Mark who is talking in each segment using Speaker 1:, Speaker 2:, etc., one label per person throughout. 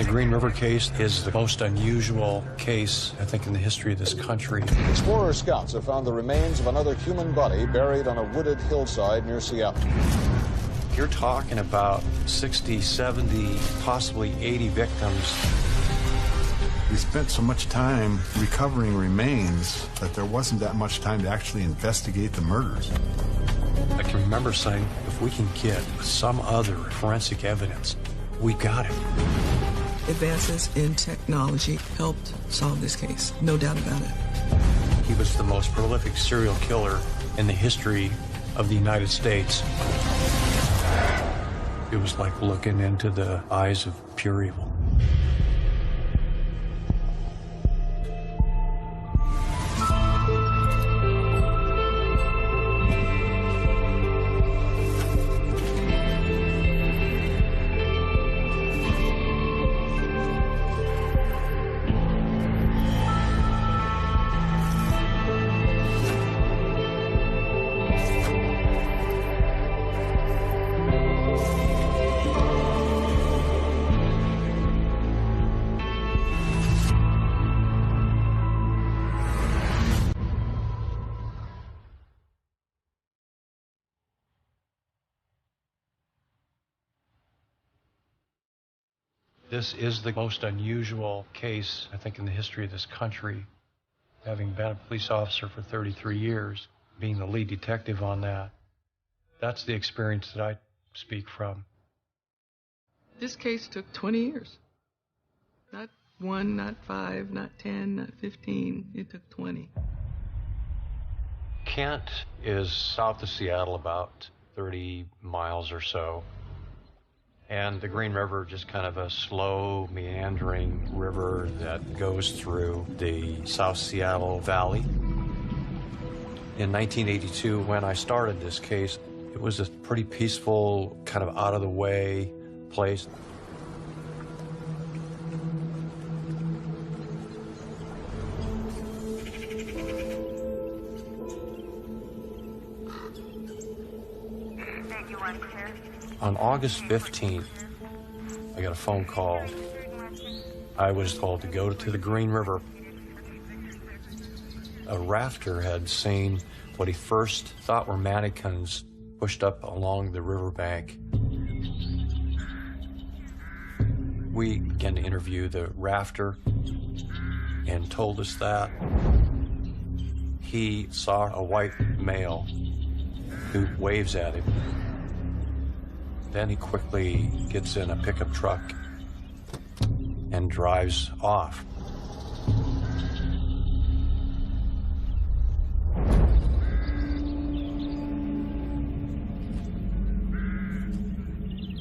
Speaker 1: The Green River case is the most unusual case, I think, in the history of this country.
Speaker 2: Explorer scouts have found the remains of another human body buried on a wooded hillside near Seattle.
Speaker 1: You're talking about 60, 70, possibly 80 victims.
Speaker 3: We spent so much time recovering remains that there wasn't that much time to actually investigate the murders.
Speaker 1: I can remember saying, if we can get some other forensic evidence, we got it.
Speaker 4: Advances in technology helped solve this case, no doubt about it.
Speaker 1: He was the most prolific serial killer in the history of the United States. It was like looking into the eyes of pure evil. This is the most unusual case, I think, in the history of this country. Having been a police officer for 33 years, being the lead detective on that, that's the experience that I speak from.
Speaker 4: This case took 20 years. Not 1, not 5, not 10, not 15. It took 20.
Speaker 1: Kent is south of Seattle, about 30 miles or so. And the Green River, just kind of a slow, meandering river that goes through the South Seattle Valley. In 1982, when I started this case, it was a pretty peaceful, kind of out-of-the-way place. On August 15th, I got a phone call. I was told to go to the Green River. A rafter had seen what he first thought were mannequins pushed up along the riverbank. We began to interview the rafter and told us that he saw a white male who waves at him. Then he quickly gets in a pickup truck and drives off.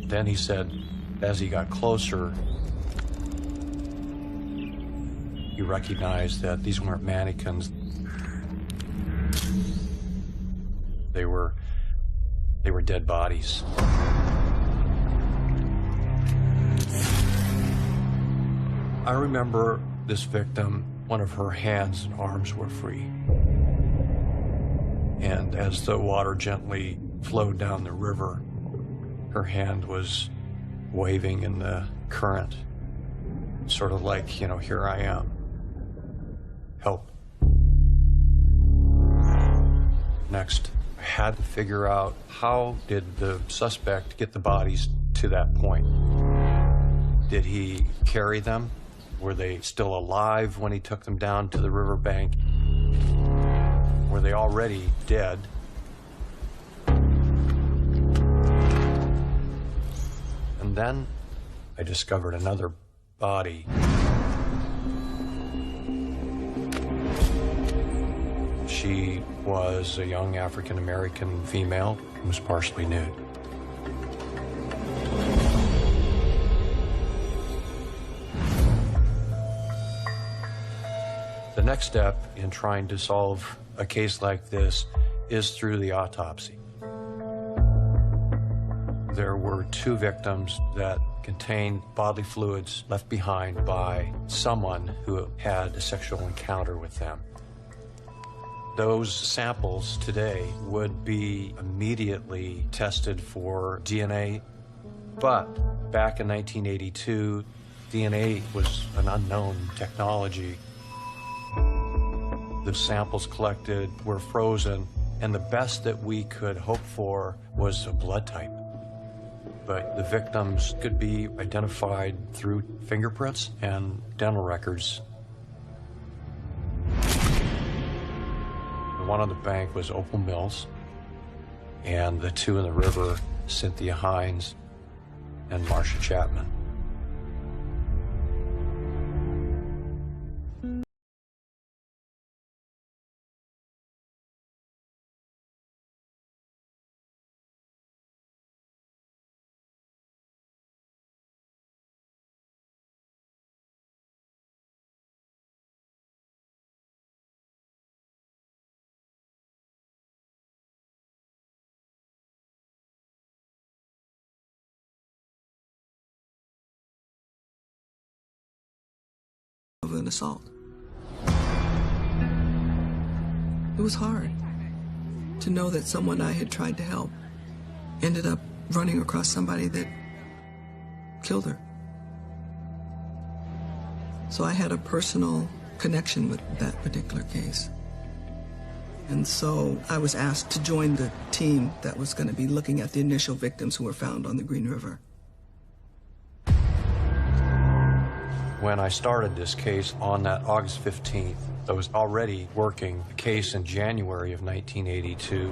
Speaker 1: Then he said, as he got closer, he recognized that these weren't mannequins. They were dead bodies. I remember this victim, one of her hands and arms were free. And as the water gently flowed down the river, her hand was waving in the current, sort of like, you know, here I am. Help. Next, I had to figure out, how did the suspect get the bodies to that point? Did he carry them? Were they still alive when he took them down to the riverbank? Were they already dead? And then I discovered another body. She was a young African-American female who was partially nude. The next step in trying to solve a case like this is through the autopsy. There were 2 victims that contained bodily fluids left behind by someone who had a sexual encounter with them. Those samples today would be immediately tested for DNA, but back in 1982, DNA was an unknown technology. The samples collected were frozen, and the best that we could hope for was a blood type. But the victims could be identified through fingerprints and dental records. The one on the bank was Opal Mills, and the two in the river, Cynthia Hines and Marcia Chapman.
Speaker 4: Of an assault. It was hard to know that someone I had tried to help ended up running across somebody that killed her. So I had a personal connection with that particular case. And so I was asked to join the team that was going to be looking at the initial victims who were found on the Green River.
Speaker 1: When I started this case on that August 15th, I was already working the case in January of 1982.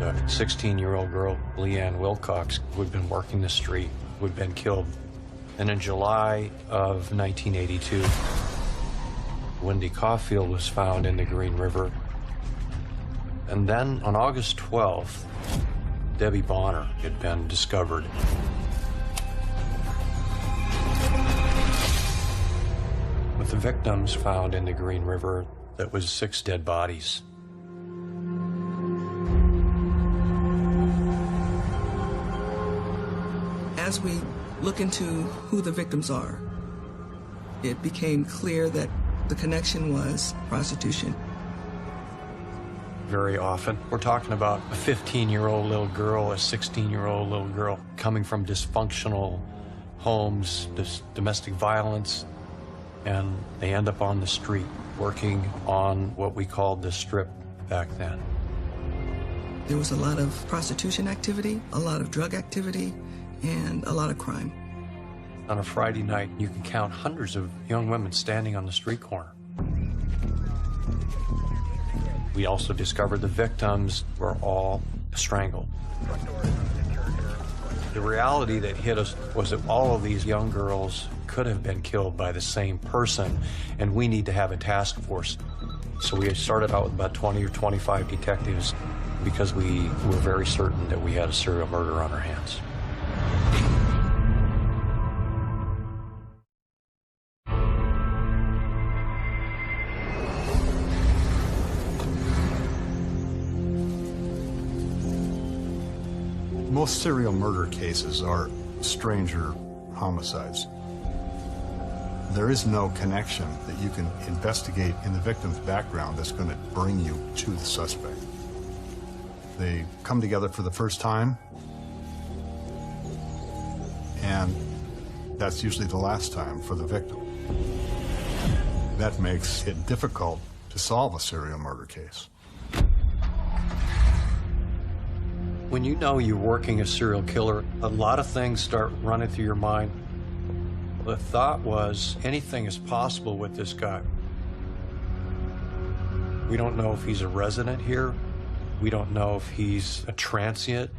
Speaker 1: The 16-year-old girl, Leanne Wilcox, who had been working the street, who had been killed. And in July of 1982, Wendy Caulfield was found in the Green River. And then on August 12th, Debbie Bonner had been discovered. With the victims found in the Green River, that was 6 dead bodies.
Speaker 4: As we look into who the victims are, it became clear that the connection was prostitution.
Speaker 1: Very often, we're talking about a 15-year-old little girl, a 16-year-old little girl coming from dysfunctional homes, domestic violence, and they end up on the street working on what we called the strip back then.
Speaker 4: There was a lot of prostitution activity, a lot of drug activity, and a lot of crime.
Speaker 1: On a Friday night, you can count hundreds of young women standing on the street corner. We also discovered the victims were all strangled. The reality that hit us was that all of these young girls could have been killed by the same person, and we need to have a task force. So we started out with about 20 or 25 detectives because we were very certain that we had a serial murder on our hands.
Speaker 3: Most serial murder cases are stranger homicides. There is no connection that you can investigate in the victim's background that's going to bring you to the suspect. They come together for the first time, and that's usually the last time for the victim. That makes it difficult to solve a serial murder case.
Speaker 1: When you know you're working a serial killer, a lot of things start running through your mind. The thought was, anything is possible with this guy. We don't know if he's a resident here. We don't know if he's a transient.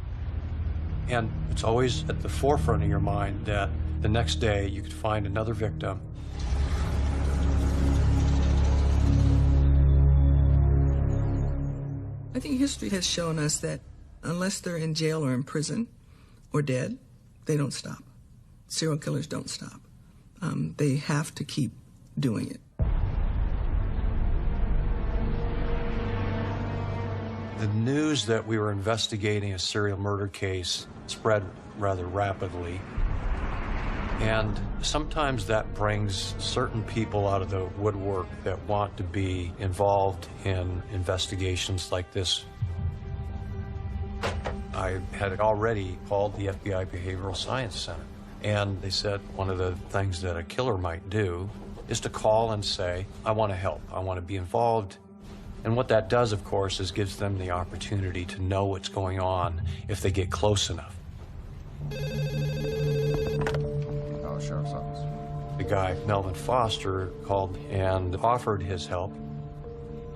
Speaker 1: And it's always at the forefront of your mind that the next day you could find another victim.
Speaker 4: I think history has shown us that unless they're in jail or in prison or dead, they don't stop. Serial killers don't stop. They have to keep doing it.
Speaker 1: The news that we were investigating a serial murder case spread rather rapidly. And sometimes that brings certain people out of the woodwork that want to be involved in investigations like this. I had already called the FBI Behavioral Science Center, And they said one of the things that a killer might do is to call and say, I want to help, I want to be involved. And what that does, of course, is gives them the opportunity to know what's going on if they get close enough.
Speaker 2: Oh, Sheriff's Office.
Speaker 1: The guy, Melvin Foster, called and offered his help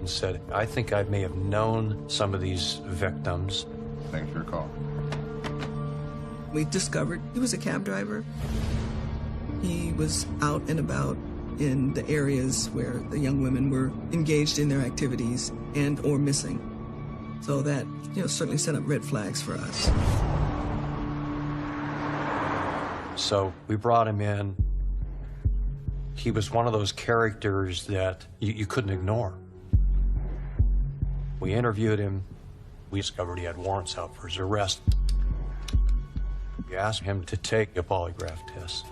Speaker 1: and said, I think I may have known some of these victims.
Speaker 2: Thanks for your call.
Speaker 4: We discovered he was a cab driver. He was out and about in the areas where the young women were engaged in their activities and or missing. So that, certainly set up red flags for us.
Speaker 1: So we brought him in. He was one of those characters that you couldn't ignore. We interviewed him. We discovered he had warrants out for his arrest. We asked him to take a polygraph test.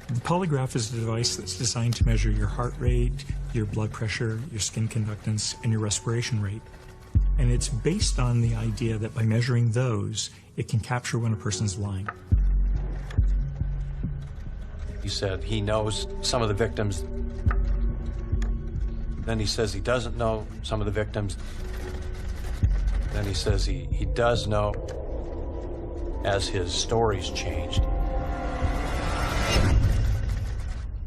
Speaker 5: The polygraph is a device that's designed to measure your heart rate, your blood pressure, your skin conductance, and your respiration rate. And it's based on the idea that by measuring those, it can capture when a person's lying.
Speaker 1: He said he knows some of the victims. Then he says he doesn't know some of the victims. Then he says he does know as his stories changed.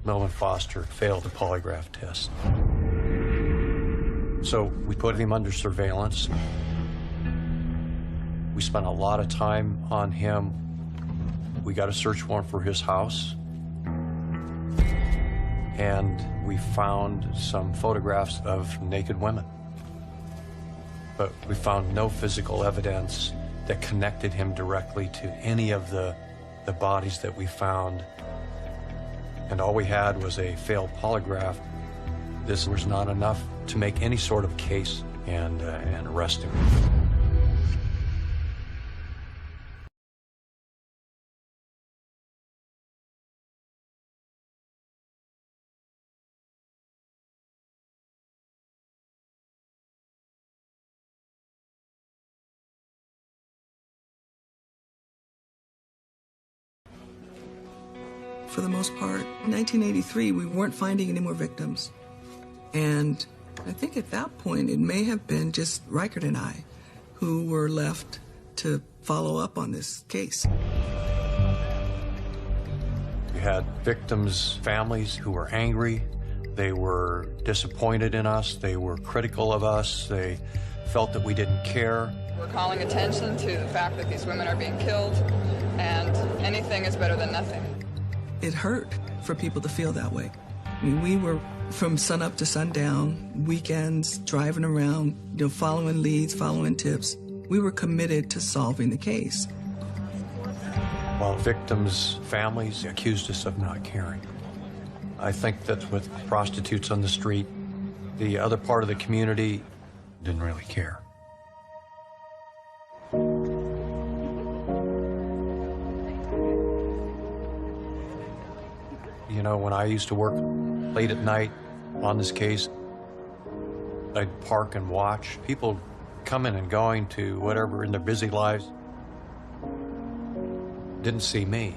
Speaker 1: Melvin Foster failed the polygraph test. So we put him under surveillance. We spent a lot of time on him. We got a search warrant for his house. And we found some photographs of naked women. But we found no physical evidence that connected him directly to any of the bodies that we found. And all we had was a failed polygraph. This was not enough to make any sort of case and arrest him.
Speaker 4: For the most part, in 1983, we weren't finding any more victims. And I think at that point, it may have been just Reichert and I who were left to follow up on this case.
Speaker 1: We had victims' families who were angry. They were disappointed in us. They were critical of us. They felt that we didn't care.
Speaker 6: We're calling attention to the fact that these women are being killed, and anything is better than nothing.
Speaker 4: It hurt for people to feel that way. I mean, we were from sunup to sundown, weekends, driving around, following leads, following tips. We were committed to solving the case.
Speaker 1: While victims' families accused us of not caring. I think that with prostitutes on the street, the other part of the community didn't really care. When I used to work late at night on this case, I'd park and watch people coming and going to whatever in their busy lives. Didn't see me,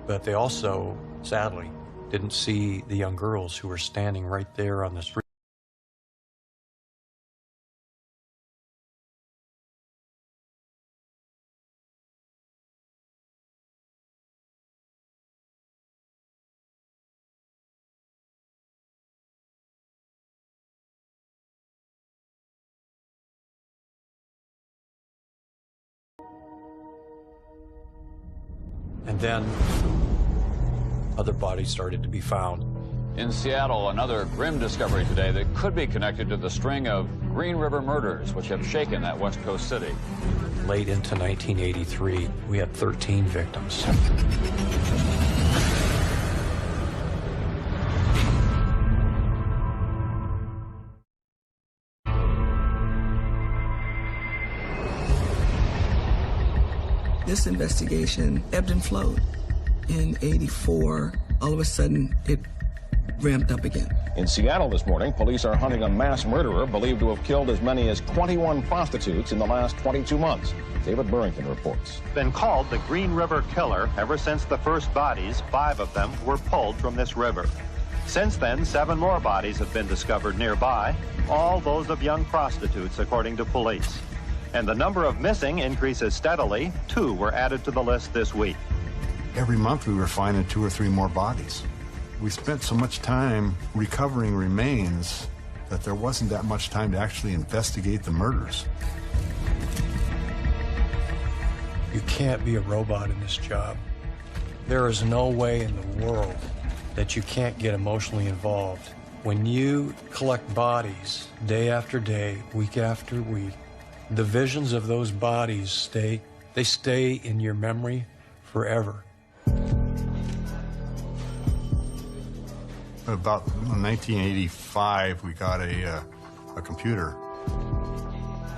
Speaker 1: but they also, sadly, didn't see the young girls who were standing right there on the street. And then other bodies started to be found.
Speaker 7: In Seattle, another grim discovery today that could be connected to the string of Green River murders, which have shaken that West Coast city.
Speaker 1: Late into 1983, we had 13 victims.
Speaker 4: This investigation ebbed and flowed. In '84, all of a sudden, it ramped up again.
Speaker 2: In Seattle this morning, police are hunting a mass murderer believed to have killed as many as 21 prostitutes in the last 22 months. David Burrington reports.
Speaker 8: Been called the Green River Killer ever since the first bodies, 5 of them, were pulled from this river. Since then, 7 more bodies have been discovered nearby, all those of young prostitutes, according to police. And the number of missing increases steadily. 2 were added to the list this week.
Speaker 3: Every month we were finding 2 or 3 more bodies. We spent so much time recovering remains that there wasn't that much time to actually investigate the murders.
Speaker 1: You can't be a robot in this job. There is no way in the world that you can't get emotionally involved. When you collect bodies day after day, week after week, the visions of those bodies stay in your memory forever.
Speaker 3: About 1985, we got a computer.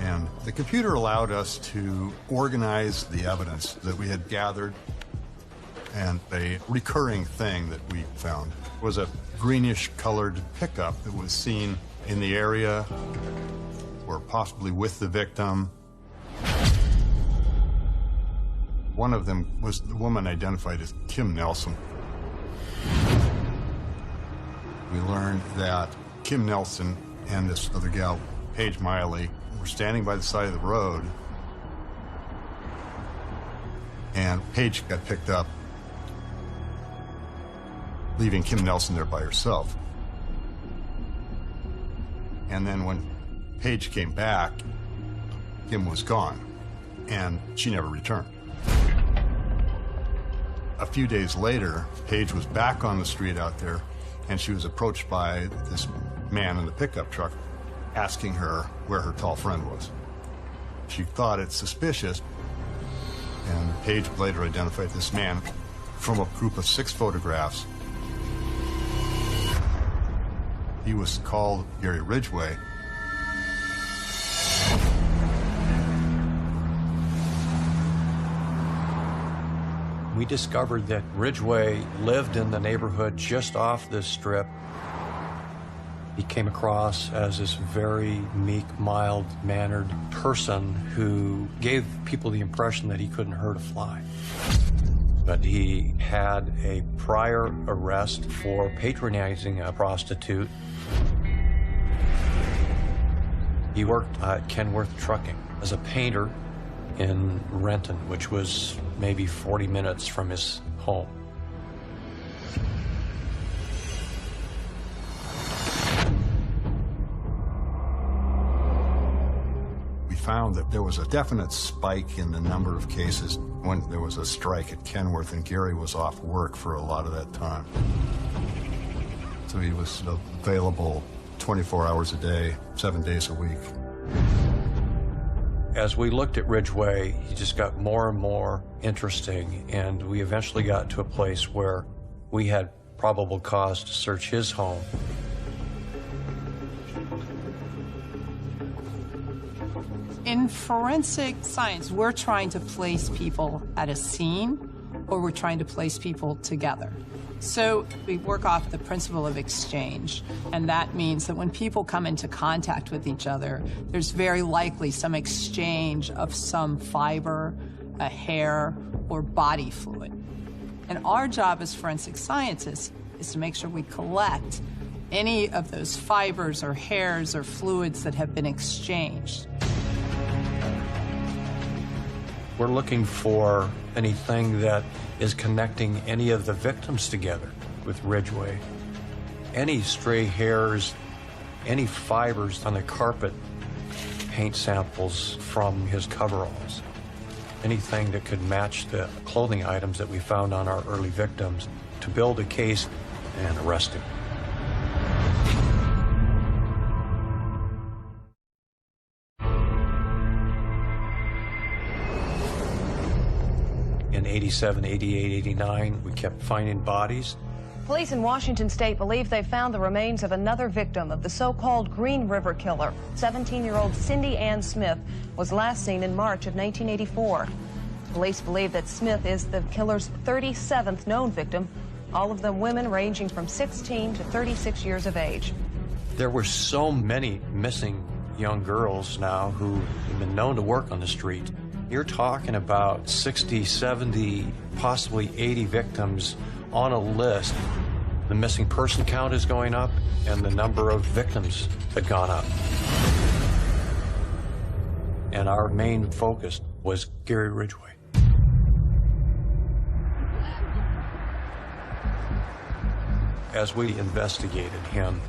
Speaker 3: And the computer allowed us to organize the evidence that we had gathered. And a recurring thing that we found was a greenish-colored pickup that was seen in the area or possibly with the victim. One of them was the woman identified as Kim Nelson. We learned that Kim Nelson and this other gal, Paige Miley, were standing by the side of the road, and Paige got picked up, leaving Kim Nelson there by herself. And then when Paige came back, Kim was gone, and she never returned. A few days later, Paige was back on the street out there, and she was approached by this man in the pickup truck asking her where her tall friend was. She thought it suspicious, and Paige later identified this man from a group of 6 photographs. He was called Gary Ridgway.
Speaker 1: We discovered that Ridgway lived in the neighborhood just off this strip. He came across as this very meek, mild-mannered person who gave people the impression that he couldn't hurt a fly. But he had a prior arrest for patronizing a prostitute. He worked at Kenworth Trucking as a painter in Renton, which was maybe 40 minutes from his home.
Speaker 3: We found that there was a definite spike in the number of cases when there was a strike at Kenworth, and Gary was off work for a lot of that time. So he was available 24 hours a day, 7 days a week.
Speaker 1: As we looked at Ridgway, he just got more and more interesting, and we eventually got to a place where we had probable cause to search his home.
Speaker 9: In forensic science, we're trying to place people at a scene, or we're trying to place people together. So we work off the principle of exchange, and that means that when people come into contact with each other, there's very likely some exchange of some fiber, a hair, or body fluid. And our job as forensic scientists is to make sure we collect any of those fibers or hairs or fluids that have been exchanged.
Speaker 1: We're looking for anything that is connecting any of the victims together with Ridgway. Any stray hairs, any fibers on the carpet, paint samples from his coveralls, anything that could match the clothing items that we found on our early victims to build a case and arrest him. In 87, 88, 89, we kept finding bodies.
Speaker 10: Police in Washington state believe they found the remains of another victim of the so-called Green River Killer. 17-year-old Cindy Ann Smith was last seen in March of 1984. Police believe that Smith is the killer's 37th known victim, all of them women ranging from 16 to 36 years of age.
Speaker 1: There were so many missing young girls now who have been known to work on the street. You're talking about 60, 70, possibly 80 victims on a list. The missing person count is going up, and the number of victims had gone up. And our main focus was Gary Ridgway. As we investigated him,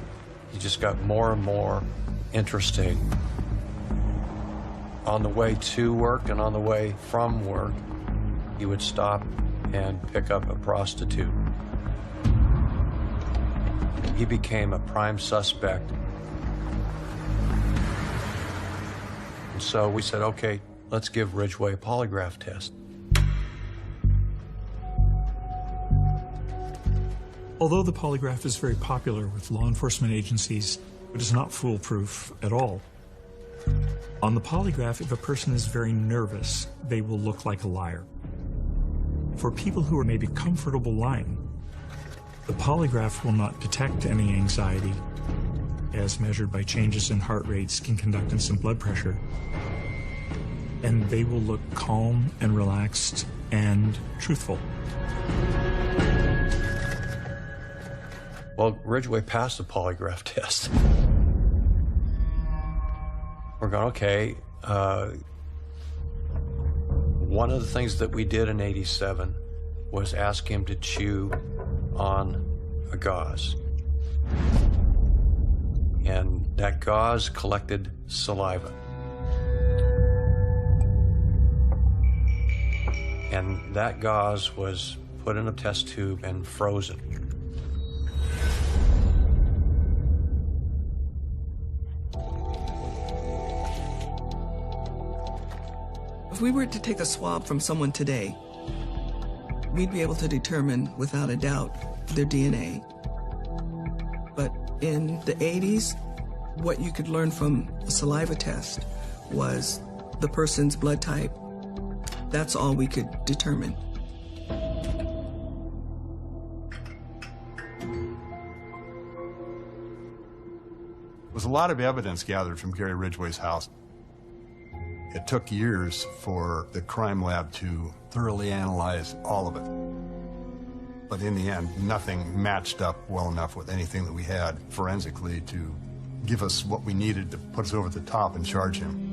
Speaker 1: he just got more and more interesting. On the way to work and on the way from work, he would stop and pick up a prostitute. He became a prime suspect. And so we said, okay, let's give Ridgway a polygraph test.
Speaker 5: Although the polygraph is very popular with law enforcement agencies, it is not foolproof at all. On the polygraph, if a person is very nervous, they will look like a liar. For people who are maybe comfortable lying, the polygraph will not detect any anxiety as measured by changes in heart rate, skin conductance, and blood pressure. And they will look calm and relaxed and truthful.
Speaker 1: Well, Ridgway passed the polygraph test. We're going, okay, one of the things that we did in '87 was ask him to chew on a gauze. And that gauze collected saliva. And that gauze was put in a test tube and frozen.
Speaker 4: If we were to take a swab from someone today, we'd be able to determine without a doubt their DNA. But in the 80s, what you could learn from a saliva test was the person's blood type. That's all we could determine.
Speaker 3: There was a lot of evidence gathered from Gary Ridgway's house. It took years for the crime lab to thoroughly analyze all of it. But in the end, nothing matched up well enough with anything that we had forensically to give us what we needed to put us over the top and charge him.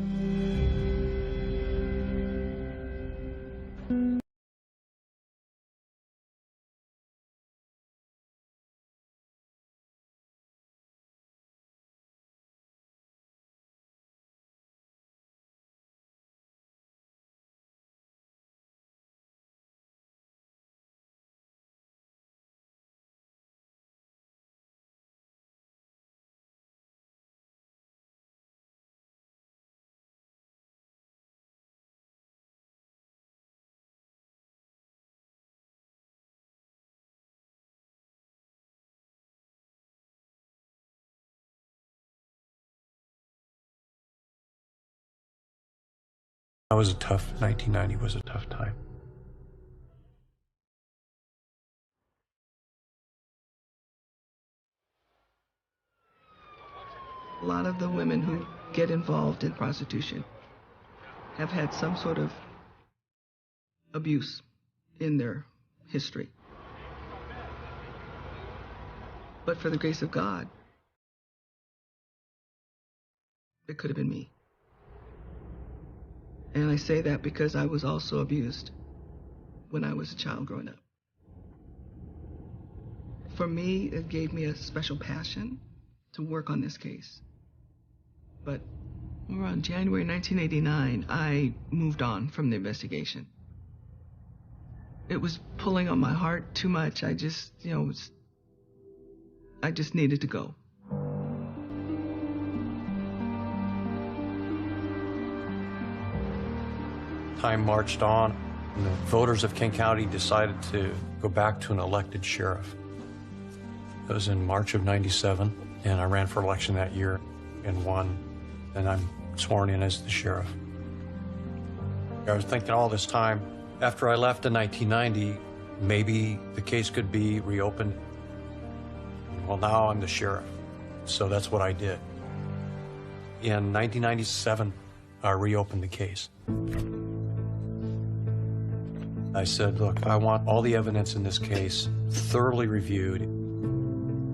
Speaker 1: That was a tough, 1990 was a tough time.
Speaker 4: A lot of the women who get involved in prostitution have had some sort of abuse in their history. But for the grace of God, it could have been me. And I say that because I was also abused when I was a child growing up. For me, it gave me a special passion to work on this case. But around January 1989, I moved on from the investigation. It was pulling on my heart too much. I just needed to go.
Speaker 1: Time marched on, and the voters of King County decided to go back to an elected sheriff. It was in March of '97, and I ran for election that year and won, and I'm sworn in as the sheriff. I was thinking all this time, after I left in 1990, maybe the case could be reopened. Well, now I'm the sheriff, so that's what I did. In 1997, I reopened the case. I said, look, I want all the evidence in this case thoroughly reviewed.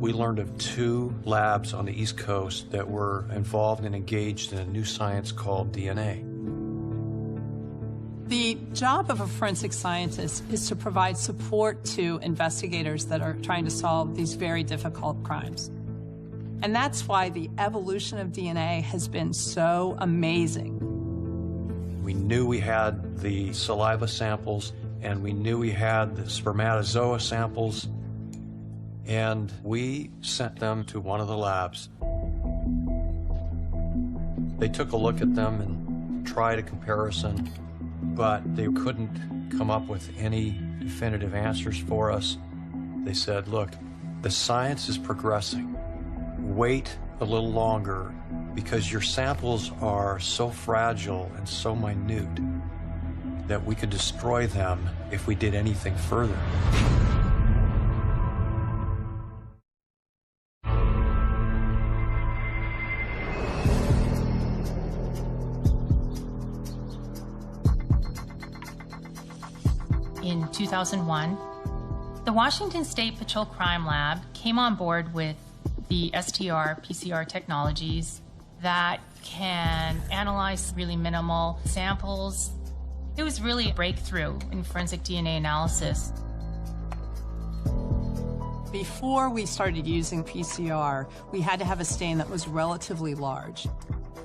Speaker 1: We learned of 2 labs on the East Coast that were involved and engaged in a new science called DNA.
Speaker 9: The job of a forensic scientist is to provide support to investigators that are trying to solve these very difficult crimes. And that's why the evolution of DNA has been so amazing.
Speaker 1: We knew we had the saliva samples, and we knew we had the spermatozoa samples, and we sent them to one of the labs. They took a look at them and tried a comparison, but they couldn't come up with any definitive answers for us. They said, look, the science is progressing. Wait a little longer, because your samples are so fragile and so minute that we could destroy them if we did anything further.
Speaker 11: In 2001, the Washington State Patrol Crime Lab came on board with the STR PCR technologies that can analyze really minimal samples. It was really a breakthrough in forensic DNA analysis.
Speaker 9: Before we started using PCR, we had to have a stain that was relatively large.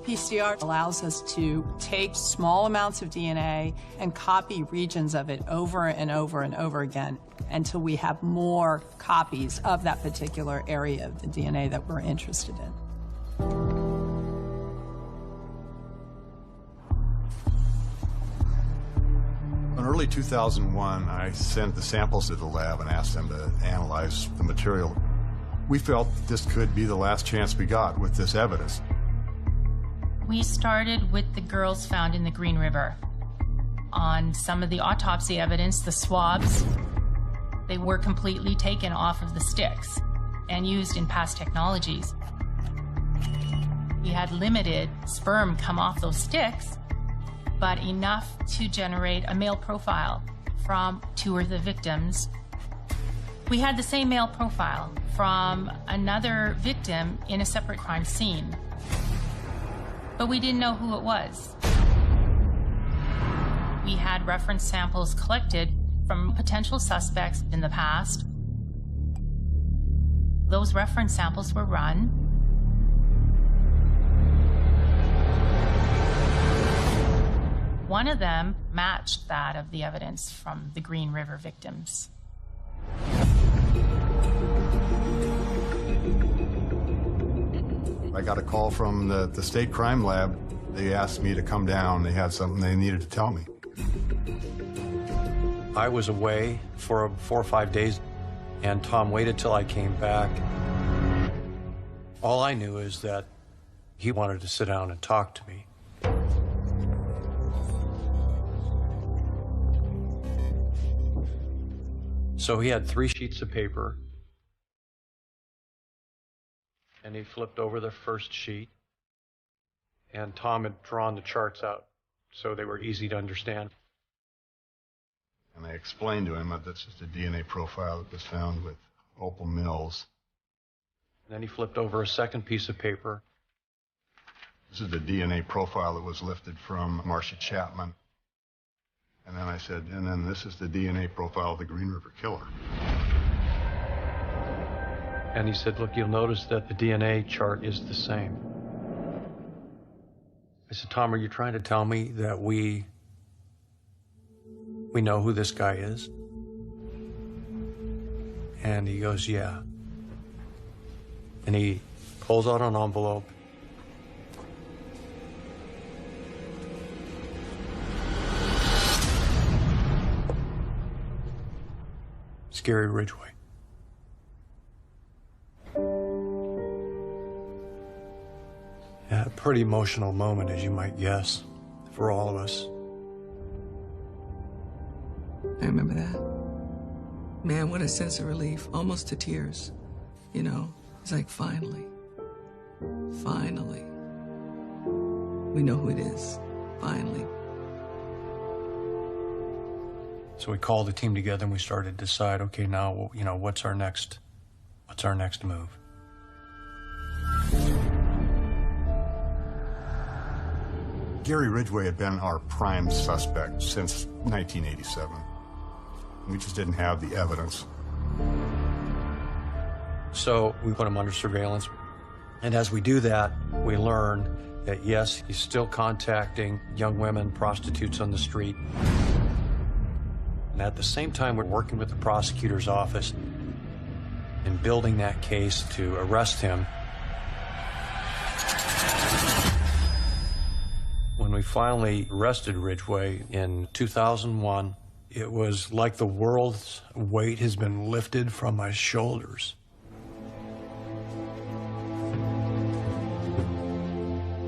Speaker 9: PCR allows us to take small amounts of DNA and copy regions of it over and over and over again until we have more copies of that particular area of the DNA that we're interested in.
Speaker 3: In early 2001, I sent the samples to the lab and asked them to analyze the material. We felt that this could be the last chance we got with this evidence.
Speaker 11: We started with the girls found in the Green River. On some of the autopsy evidence, the swabs, they were completely taken off of the sticks and used in past technologies. We had limited sperm come off those sticks, but enough to generate a male profile from 2 of the victims. We had the same male profile from another victim in a separate crime scene, but we didn't know who it was. We had reference samples collected from potential suspects in the past. Those reference samples were run. One of them matched that of the evidence from the Green River victims.
Speaker 3: I got a call from the state crime lab. They asked me to come down. They had something they needed to tell me.
Speaker 1: I was away for 4 or 5 days, and Tom waited till I came back. All I knew is that he wanted to sit down and talk to me. So he had 3 sheets of paper, and he flipped over the first sheet, and Tom had drawn the charts out so they were easy to understand.
Speaker 3: And I explained to him that this is the DNA profile that was found with Opal Mills.
Speaker 1: And then he flipped over a second piece of paper.
Speaker 3: This is the DNA profile that was lifted from Marcia Chapman. And then I said, and then this is the DNA profile of the Green River Killer.
Speaker 1: And he said, look, you'll notice that the DNA chart is the same. I said, Tom, are you trying to tell me that we know who this guy is? And he goes, yeah. And he pulls out an envelope. Scary Ridgeway. Yeah, a pretty emotional moment, as you might guess, for all of us.
Speaker 4: I remember that. Man, what a sense of relief, almost to tears, you know. It's like, finally, we know who it is, finally.
Speaker 1: So we called the team together and we started to decide, okay, now, you know, what's our next move?
Speaker 3: Gary Ridgway had been our prime suspect since 1987. We just didn't have the evidence.
Speaker 1: So we put him under surveillance. And as we do that, we learn that, yes, he's still contacting young women, prostitutes on the street. And at the same time, we're working with the prosecutor's office in building that case to arrest him. When we finally arrested Ridgway in 2001, it was like the world's weight has been lifted from my shoulders.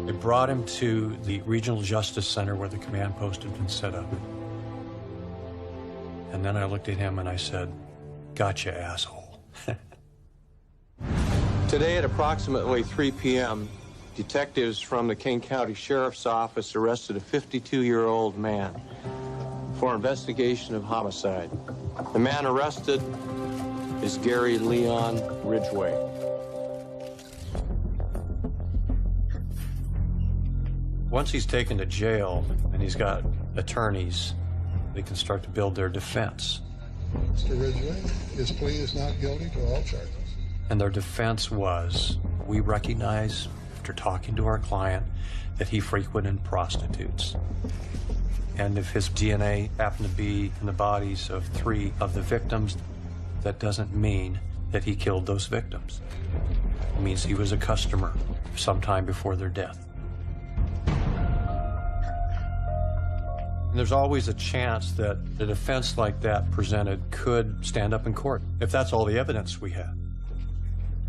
Speaker 1: They brought him to the Regional Justice Center where the command post had been set up. And then I looked at him and I said, "Gotcha, asshole."
Speaker 12: Today at approximately 3 p.m., detectives from the King County Sheriff's Office arrested a 52-year-old man for investigation of homicide. The man arrested is Gary Leon Ridgway.
Speaker 1: Once he's taken to jail and he's got attorneys, they can start to build their defense.
Speaker 13: Mr. Ridgway, his plea is not guilty to all charges.
Speaker 1: And their defense was, we recognize, after talking to our client, that he frequented prostitutes. And if his DNA happened to be in the bodies of 3 of the victims, that doesn't mean that he killed those victims. It means he was a customer sometime before their death. And there's always a chance that a defense like that presented could stand up in court, if that's all the evidence we have.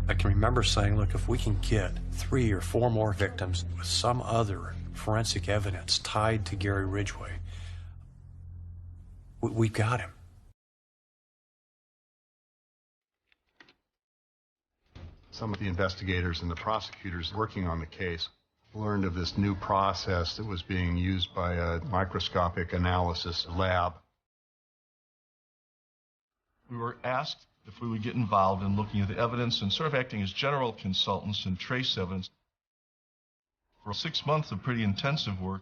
Speaker 1: I can remember saying, look, if we can get 3 or 4 more victims with some other forensic evidence tied to Gary Ridgway, we've got him.
Speaker 3: Some of the investigators and the prosecutors working on the case learned of this new process that was being used by a microscopic analysis lab.
Speaker 14: We were asked if we would get involved in looking at the evidence and sort of acting as general consultants and trace evidence. For 6 months of pretty intensive work,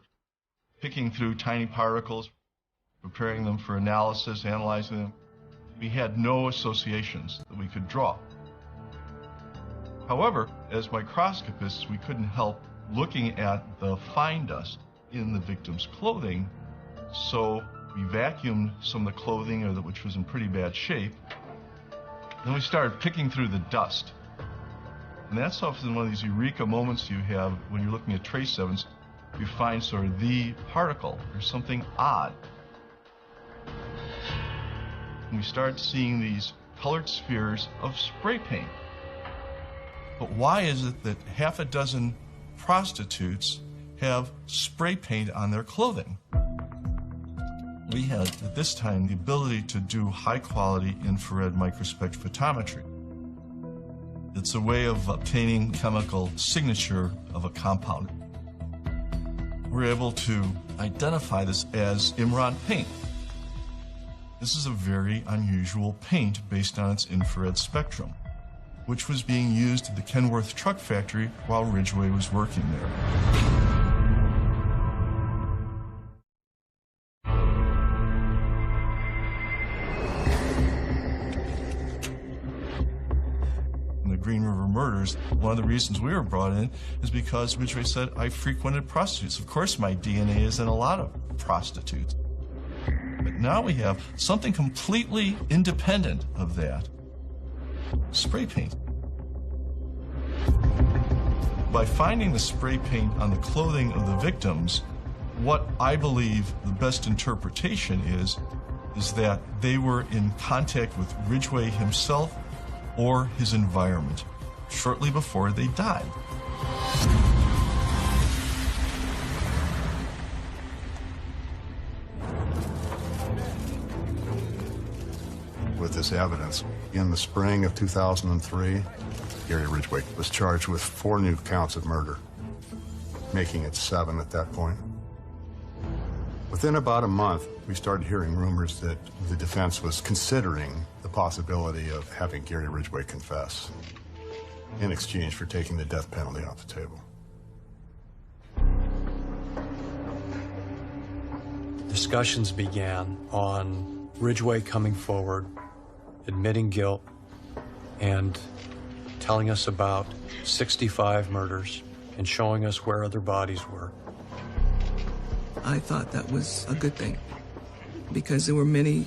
Speaker 14: picking through tiny particles, preparing them for analysis, analyzing them, we had no associations that we could draw. However, as microscopists, we couldn't help looking at the fine dust in the victim's clothing, so we vacuumed some of the clothing, which was in pretty bad shape. Then we started picking through the dust. And that's often one of these eureka moments you have when you're looking at trace evidence. You find sort of the particle or something odd. And we start seeing these colored spheres of spray paint. But why is it that half a dozen prostitutes have spray paint on their clothing? We had, at this time, the ability to do high-quality infrared microspectrophotometry. It's a way of obtaining chemical signature of a compound. We're able to identify this as Imran paint. This is a very unusual paint based on its infrared spectrum, which was being used at the Kenworth truck factory while Ridgway was working there. In the Green River murders, one of the reasons we were brought in is because Ridgway said, I frequented prostitutes. Of course my DNA is in a lot of prostitutes. But now we have something completely independent of that. Spray paint. By finding the spray paint on the clothing of the victims, what I believe the best interpretation is that they were in contact with Ridgway himself or his environment shortly before they died.
Speaker 3: With this evidence. In the spring of 2003, Gary Ridgway was charged with 4 new counts of murder, making it 7 at that point. Within about a month, we started hearing rumors that the defense was considering the possibility of having Gary Ridgway confess in exchange for taking the death penalty off the table.
Speaker 1: Discussions began on Ridgway coming forward, admitting guilt, and telling us about 65 murders and showing us where other bodies were.
Speaker 4: I thought that was a good thing because there were many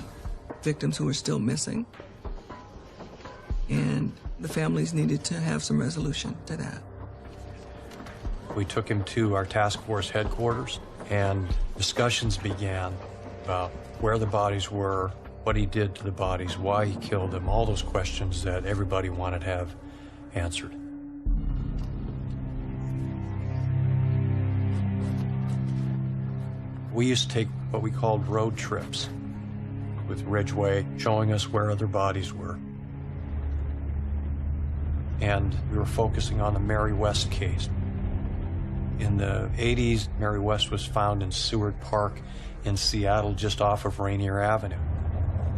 Speaker 4: victims who were still missing, and the families needed to have some resolution to that.
Speaker 1: We took him to our task force headquarters, and discussions began about where the bodies were, what he did to the bodies, why he killed them, all those questions that everybody wanted to have answered. We used to take what we called road trips with Ridgway, showing us where other bodies were. And we were focusing on the Mary West case. In the 80s, Mary West was found in Seward Park in Seattle, just off of Rainier Avenue.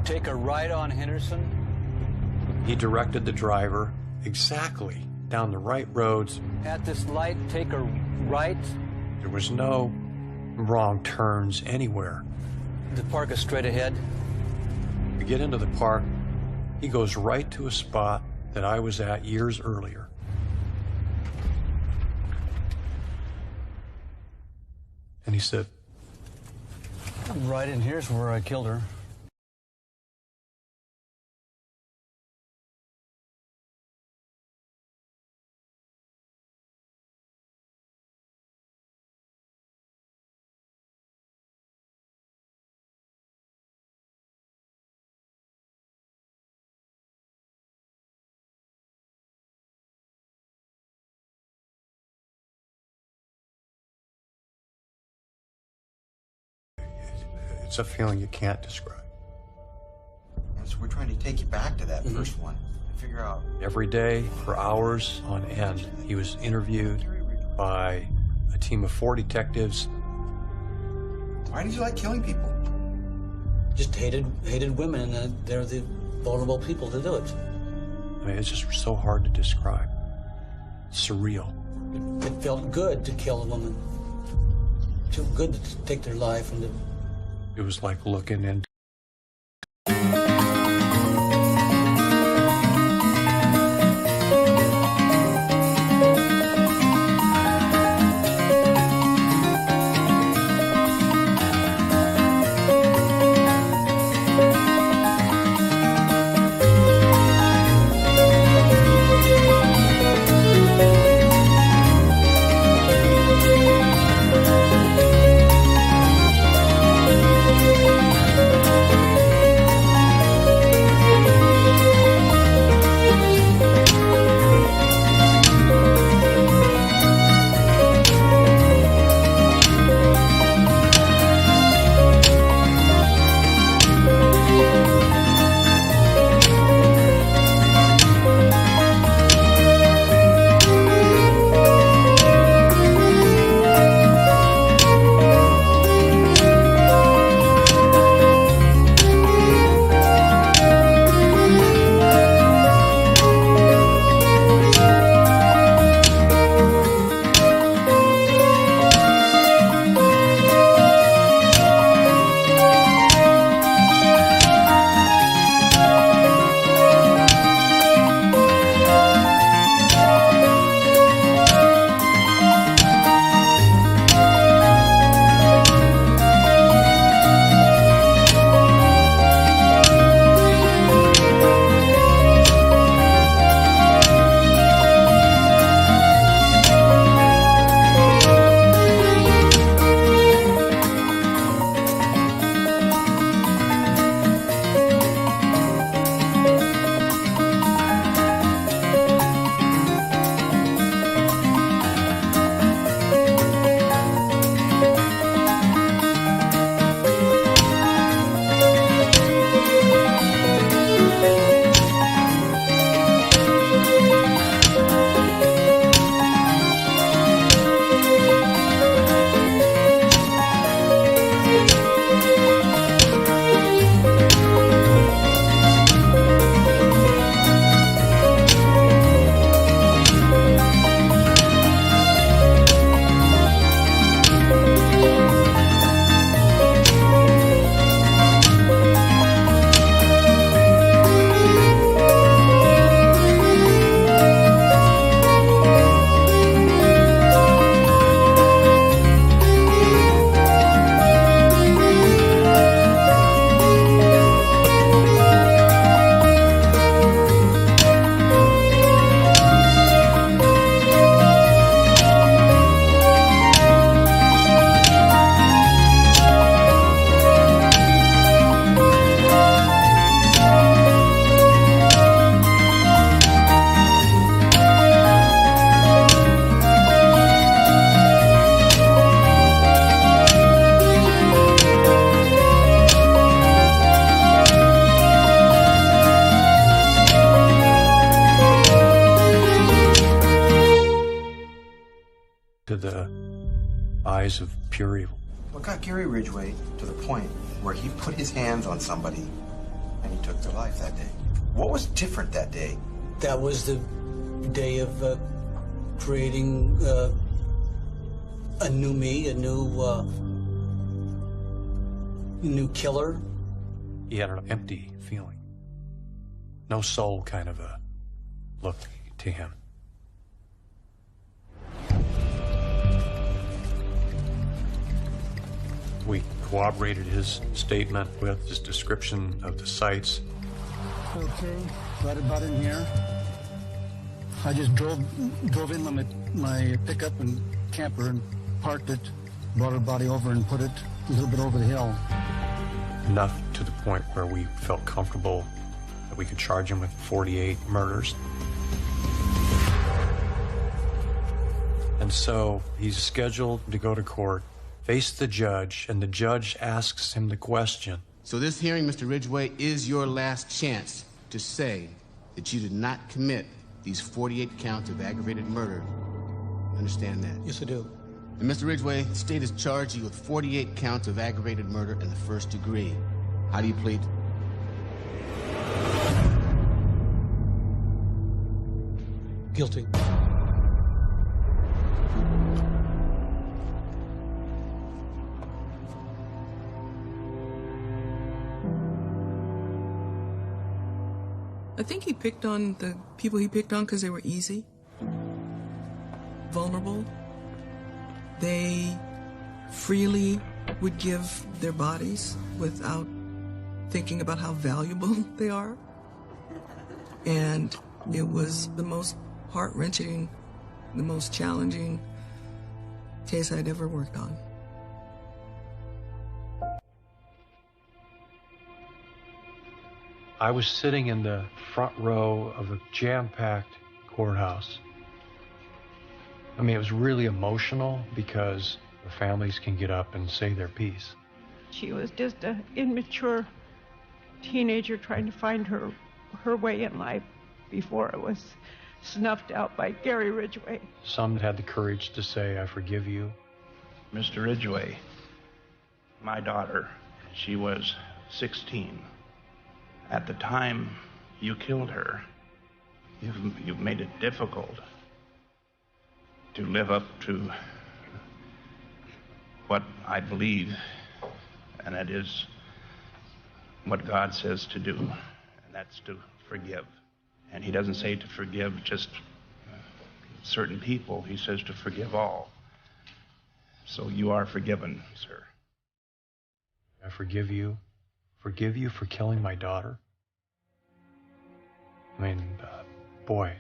Speaker 15: Take a right on Henderson.
Speaker 1: He directed the driver exactly down the right roads.
Speaker 15: At this light, take a right.
Speaker 1: There was no wrong turns anywhere.
Speaker 15: The park is straight ahead.
Speaker 1: We get into the park. He goes right to a spot that I was at years earlier. And he said,
Speaker 15: right in here's where I killed her.
Speaker 1: It's a feeling you can't describe.
Speaker 16: So we're trying to take you back to that first one and figure out.
Speaker 1: Every day, for hours on end, he was interviewed by a team of 4 detectives.
Speaker 16: Why did you like killing people?
Speaker 15: Just hated women, and they're the vulnerable people to do it.
Speaker 1: I mean, it's just so hard to describe. Surreal.
Speaker 15: It felt good to kill a woman. Too good to take their life and to...
Speaker 1: It was like looking into eyes of pure evil.
Speaker 16: What got Gary Ridgway to the point where he put his hands on somebody and he took their life that day? What was different that day?
Speaker 15: That was the day of creating a new me, a new killer.
Speaker 1: He had an empty feeling. No soul kind of a look to him. We corroborated his statement with his description of the sites.
Speaker 17: Okay, right about in here. I just drove in my pickup and camper and parked it, brought her body over and put it a little bit over the hill.
Speaker 1: Enough to the point where we felt comfortable that we could charge him with 48 murders. And so he's scheduled to go to court, face the judge, and the judge asks him the question.
Speaker 18: So this hearing, Mr. Ridgway, is your last chance to say that you did not commit these 48 counts of aggravated murder. Understand that?
Speaker 15: Yes, I do.
Speaker 18: And Mr. Ridgway, the state has charged you with 48 counts of aggravated murder in the first degree. How do you plead?
Speaker 15: Guilty.
Speaker 4: I think he picked on the people he picked on because they were easy, vulnerable. They freely would give their bodies without thinking about how valuable they are. And it was the most heart-wrenching, the most challenging case I'd ever worked on.
Speaker 1: I was sitting in the front row of a jam-packed courthouse. I mean, it was really emotional because the families can get up and say their piece.
Speaker 19: She was just an immature teenager trying to find her way in life before it was snuffed out by Gary Ridgway.
Speaker 1: Some had the courage to say, I forgive you.
Speaker 20: Mr. Ridgway, my daughter, she was 16. At the time you killed her, you've made it difficult to live up to what I believe, and that is what God says to do, and that's to forgive. And he doesn't say to forgive just certain people, he says to forgive all. So you are forgiven, sir.
Speaker 1: I forgive you. Forgive you for killing my daughter? I mean, boy,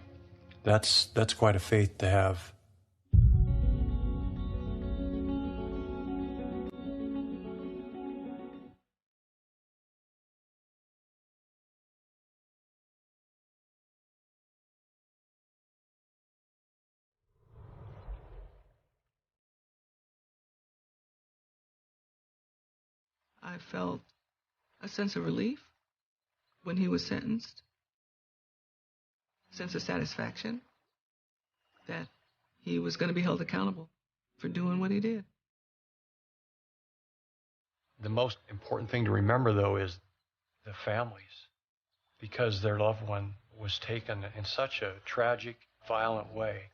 Speaker 1: that's quite a faith to have.
Speaker 4: I felt a sense of relief when he was sentenced, a sense of satisfaction that he was going to be held accountable for doing what he did.
Speaker 1: The most important thing to remember, though, is the families, because their loved one was taken in such a tragic, violent way,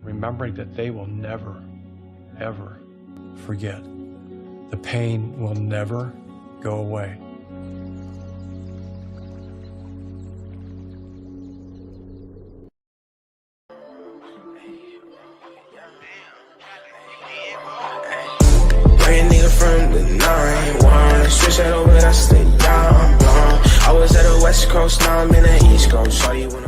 Speaker 1: remembering that they will never, ever forget. The pain will never go away.
Speaker 21: Bring a nigga from the 9-1, switch that over, that's the young blonde. I was at the West Coast, now I'm in the East Coast. Saw you when